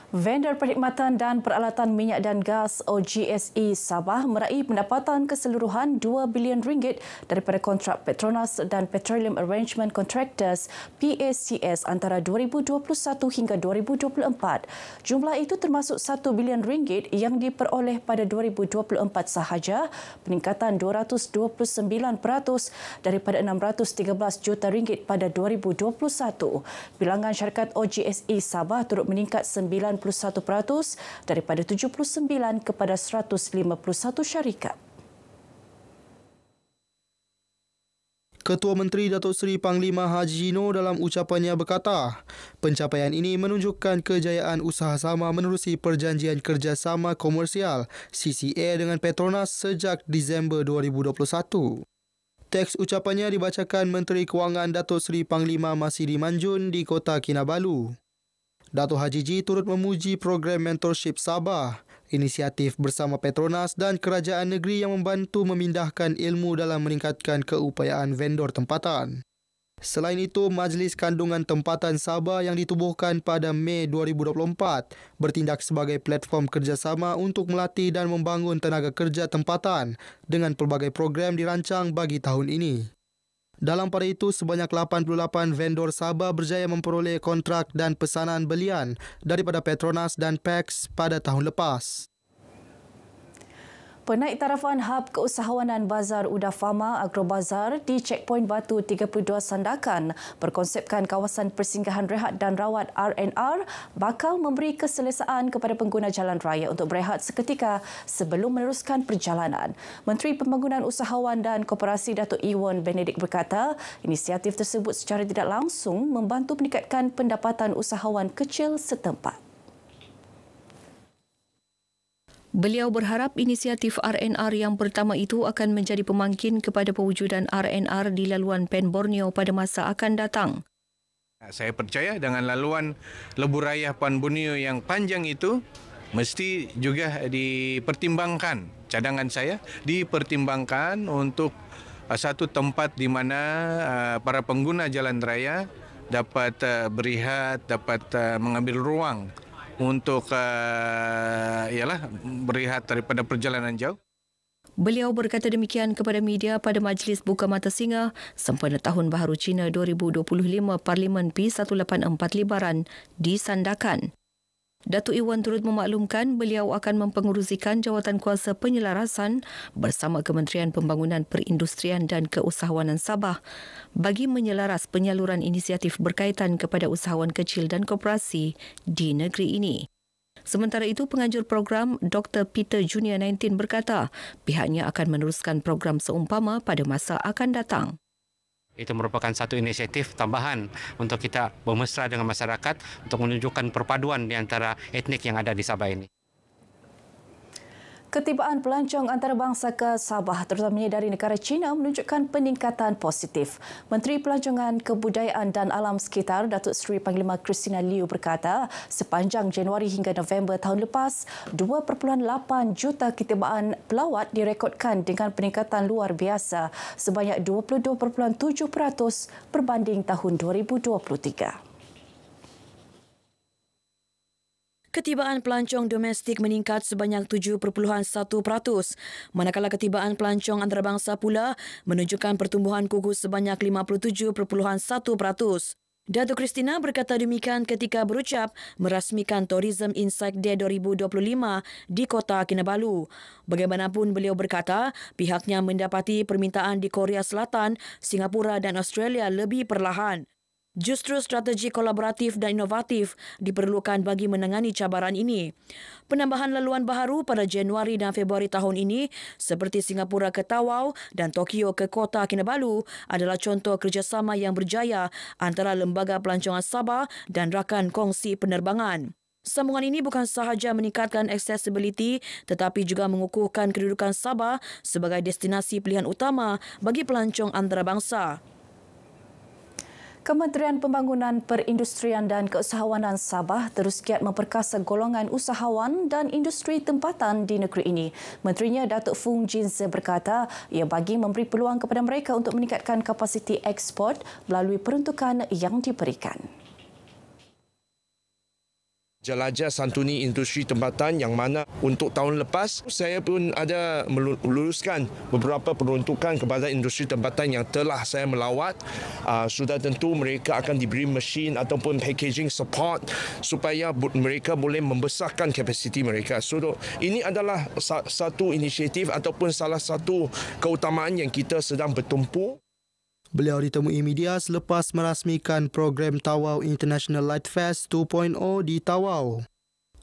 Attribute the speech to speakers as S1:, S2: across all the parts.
S1: Vendor Perkhidmatan dan Peralatan Minyak dan Gas OGSE Sabah meraih pendapatan keseluruhan RM2 bilion daripada kontrak Petronas dan Petroleum Arrangement Contractors PACS antara 2021 hingga 2024. Jumlah itu termasuk RM1 bilion yang diperoleh pada 2024 sahaja, peningkatan 229% daripada RM613 juta pada 2021. Bilangan syarikat OGSE Sabah turut meningkat 91% daripada 79 kepada 151 syarikat.
S2: Ketua Menteri Datuk Seri Panglima Haji Noor dalam ucapannya berkata, pencapaian ini menunjukkan kejayaan usaha sama menerusi Perjanjian Kerjasama Komersial CCA dengan Petronas sejak Disember 2021. Teks ucapannya dibacakan Menteri Kewangan Datuk Seri Panglima Masidi Manjun di Kota Kinabalu. Datuk Haji Ji turut memuji program Mentorship Sabah, inisiatif bersama Petronas dan kerajaan negeri yang membantu memindahkan ilmu dalam meningkatkan keupayaan vendor tempatan. Selain itu, Majlis Kandungan Tempatan Sabah yang ditubuhkan pada Mei 2024 bertindak sebagai platform kerjasama untuk melatih dan membangun tenaga kerja tempatan dengan pelbagai program dirancang bagi tahun ini. Dalam pada itu, sebanyak 88 vendor Sabah berjaya memperoleh kontrak dan pesanan belian daripada Petronas dan PEX pada tahun lepas.
S1: Penaiktarafan Hub Keusahawanan Bazar Udah Fama Agrobazar di Checkpoint Batu 32 Sandakan berkonsepkan kawasan persinggahan rehat dan rawat R&R bakal memberi keselesaan kepada pengguna jalan raya untuk berehat seketika sebelum meneruskan perjalanan. Menteri Pembangunan Usahawan dan Koperasi Datuk Ewan Benedict berkata, inisiatif tersebut secara tidak langsung membantu meningkatkan pendapatan usahawan kecil setempat.
S3: Beliau berharap inisiatif R&R yang pertama itu akan menjadi pemangkin kepada pewujudan R&R di laluan Pen Borneo pada masa akan datang.
S4: Saya percaya dengan laluan Lebuh Raya Pen Borneo yang panjang itu mesti juga dipertimbangkan, cadangan saya dipertimbangkan untuk satu tempat di mana para pengguna jalan raya dapat berehat, dapat mengambil ruang untuk berehat daripada perjalanan jauh.
S3: Beliau berkata demikian kepada media pada Majlis Buka Mata Singa sempena Tahun Baharu Cina 2025 Parlimen P184 Libaran di Sandakan. Datuk Ewan turut memaklumkan beliau akan mempengerusikan jawatan kuasa penyelarasan bersama Kementerian Pembangunan Perindustrian dan Keusahawanan Sabah bagi menyelaras penyaluran inisiatif berkaitan kepada usahawan kecil dan koperasi di negeri ini. Sementara itu, penganjur program Dr. Peter Junior 19 berkata pihaknya akan meneruskan program seumpama pada masa akan datang.
S5: Itu merupakan satu inisiatif tambahan untuk kita bermesra dengan masyarakat untuk menunjukkan perpaduan di antara etnik yang ada di Sabah ini.
S1: Ketibaan pelancong antarabangsa ke Sabah, terutamanya dari negara China, menunjukkan peningkatan positif. Menteri Pelancongan, Kebudayaan dan Alam Sekitar, Datuk Seri Panglima Christina Liu berkata, sepanjang Januari hingga November tahun lepas, 2.8 juta ketibaan pelawat direkodkan dengan peningkatan luar biasa sebanyak 22.7% berbanding tahun 2023.
S6: Ketibaan pelancong domestik meningkat sebanyak 7.1%, manakala ketibaan pelancong antarabangsa pula menunjukkan pertumbuhan kukuh sebanyak 57.1%. Datuk Christina berkata demikian ketika berucap merasmikan Tourism Insight Day 2025 di Kota Kinabalu. Bagaimanapun, beliau berkata pihaknya mendapati permintaan di Korea Selatan, Singapura dan Australia lebih perlahan. Justru strategi kolaboratif dan inovatif diperlukan bagi menangani cabaran ini. Penambahan laluan baharu pada Januari dan Februari tahun ini seperti Singapura ke Tawau dan Tokyo ke Kota Kinabalu adalah contoh kerjasama yang berjaya antara Lembaga Pelancongan Sabah dan rakan kongsi penerbangan. Sambungan ini bukan sahaja meningkatkan accessibility tetapi juga mengukuhkan kedudukan Sabah sebagai destinasi pilihan utama bagi pelancong antarabangsa.
S1: Kementerian Pembangunan Perindustrian dan Keusahawanan Sabah terus giat memperkasa golongan usahawan dan industri tempatan di negeri ini. Menterinya Datuk Fung Jinze berkata ia bagi memberi peluang kepada mereka untuk meningkatkan kapasiti ekspor melalui peruntukan yang diberikan.
S7: jelajah santuni industri tempatan yang mana untuk tahun lepas saya pun ada meluluskan beberapa peruntukan kepada industri tempatan yang telah saya melawat. Sudah tentu mereka akan diberi mesin ataupun packaging support supaya mereka boleh membesarkan kapasiti mereka. So ini adalah satu inisiatif ataupun salah satu keutamaan yang kita sedang bertumpu.
S2: Beliau ditemui media selepas merasmikan program Tawau International Light Fest 2.0 di Tawau.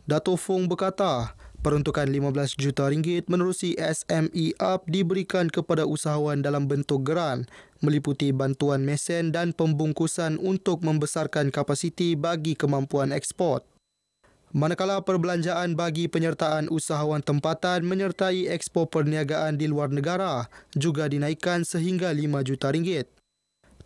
S2: Dato' Fong berkata, peruntukan RM15 juta menerusi SME Up diberikan kepada usahawan dalam bentuk geran, meliputi bantuan mesen dan pembungkusan untuk membesarkan kapasiti bagi kemampuan ekspor. Manakala perbelanjaan bagi penyertaan usahawan tempatan menyertai ekspor perniagaan di luar negara juga dinaikkan sehingga RM5 juta.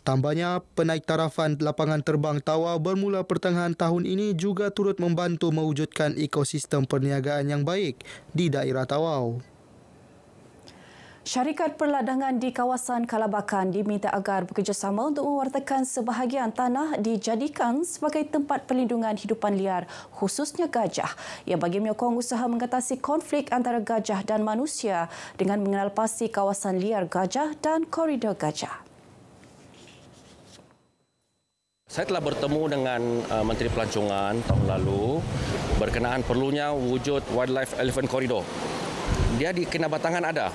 S2: Tambahnya, penaik tarafan lapangan terbang Tawau bermula pertengahan tahun ini juga turut membantu mewujudkan ekosistem perniagaan yang baik di daerah Tawau.
S1: Syarikat perladangan di kawasan Kalabakan diminta agar bekerjasama untuk mewartakan sebahagian tanah dijadikan sebagai tempat perlindungan hidupan liar, khususnya gajah, yang bagi menyokong usaha mengatasi konflik antara gajah dan manusia dengan mengenalpasti kawasan liar gajah dan koridor gajah.
S8: Saya telah bertemu dengan Menteri Pelancongan tahun lalu berkenaan perlunya wujud Wildlife Elephant Corridor. Dia di Kinabatangan ada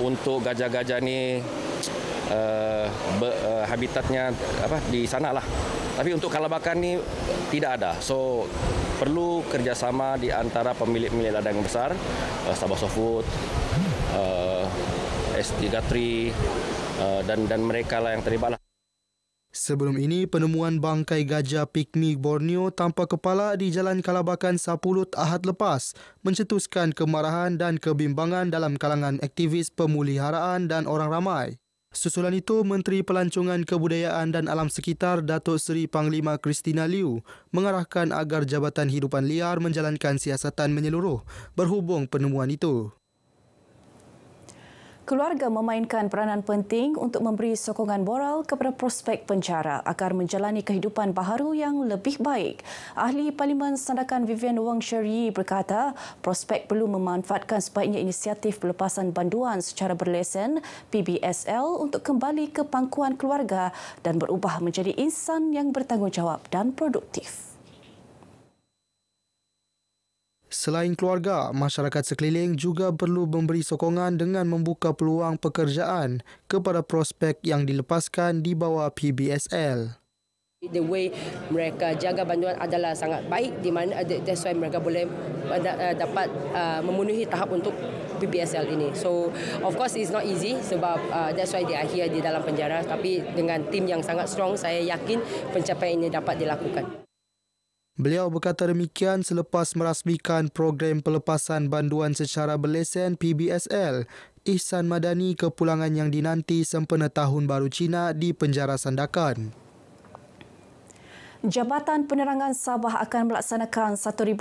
S8: untuk gajah-gajah ni habitatnya di sana lah. Tapi untuk Kalabakan ni tidak ada. So perlu kerjasama di antara pemilik-pemilik ladang yang besar, Sabah Sofood, S3 dan mereka lah yang terlibat lah.
S2: Sebelum ini, penemuan bangkai gajah pigmi Borneo tanpa kepala di Jalan Kalabakan Sapulut Ahad lepas mencetuskan kemarahan dan kebimbangan dalam kalangan aktivis pemuliharaan dan orang ramai. Susulan itu, Menteri Pelancongan Kebudayaan dan Alam Sekitar Datuk Seri Panglima Christina Liu mengarahkan agar Jabatan Hidupan Liar menjalankan siasatan menyeluruh berhubung penemuan itu.
S1: Keluarga memainkan peranan penting untuk memberi sokongan moral kepada prospek penjara agar menjalani kehidupan baharu yang lebih baik. Ahli Parlimen Sandakan Vivian Wong Sherry berkata, prospek perlu memanfaatkan sebaiknya inisiatif pelepasan banduan secara berlesen PBSL untuk kembali ke pangkuan keluarga dan berubah menjadi insan yang bertanggungjawab dan produktif.
S2: Selain keluarga, masyarakat sekeliling juga perlu memberi sokongan dengan membuka peluang pekerjaan kepada prospek yang dilepaskan di bawah PBSL.
S9: The way mereka jaga banduan adalah sangat baik, di mana that's why mereka boleh dapat memenuhi tahap untuk PBSL ini. So of course it's not easy sebab that's why they are here di dalam penjara, tapi dengan tim yang sangat strong saya yakin pencapaian ini dapat dilakukan.
S2: Beliau berkata demikian selepas merasmikan program pelepasan banduan secara berlesen PBSL Ihsan Madani ke pulangan yang dinanti sempena Tahun Baru Cina di penjara Sandakan.
S1: Jabatan Penerangan Sabah akan melaksanakan 1,500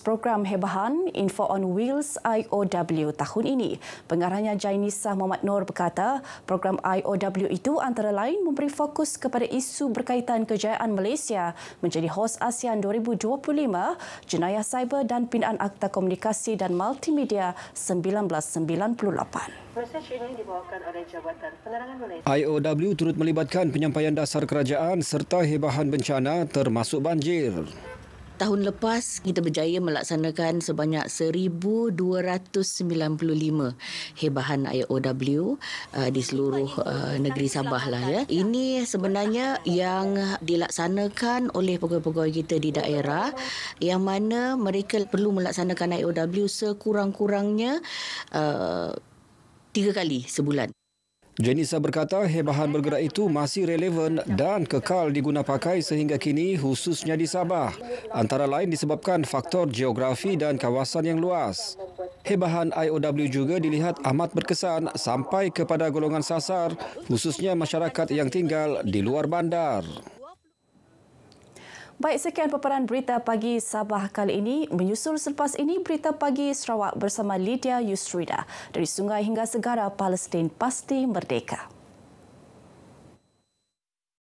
S1: program hebahan Info on Wheels IOW tahun ini. Pengarahnya Jainisah Muhammad Noor berkata, program IOW itu antara lain memberi fokus kepada isu berkaitan kejayaan Malaysia menjadi hos ASEAN 2025, jenayah cyber dan pindaan Akta Komunikasi dan Multimedia 1998.
S10: Mesej ini dibawakan oleh Jabatan Penerangan Malaysia.
S11: IOW turut melibatkan penyampaian dasar kerajaan serta hebahan bencana termasuk banjir.
S12: Tahun lepas kita berjaya melaksanakan sebanyak 1,295 hebahan IOW di seluruh negeri Sabah lah ya. Ini sebenarnya yang dilaksanakan oleh pegawai-pegawai kita di daerah yang mana mereka perlu melaksanakan IOW sekurang-kurangnya 3 kali sebulan.
S11: Jainisah berkata hebahan bergerak itu masih relevan dan kekal digunapakai sehingga kini khususnya di Sabah. Antara lain disebabkan faktor geografi dan kawasan yang luas. Hebahan IOW juga dilihat amat berkesan sampai kepada golongan sasar khususnya masyarakat yang tinggal di luar bandar.
S1: Baik, sekian paparan berita pagi Sabah kali ini. Menyusul selepas ini berita pagi Sarawak bersama Lydia Yusrida. Dari sungai hingga segara, Palestin pasti merdeka.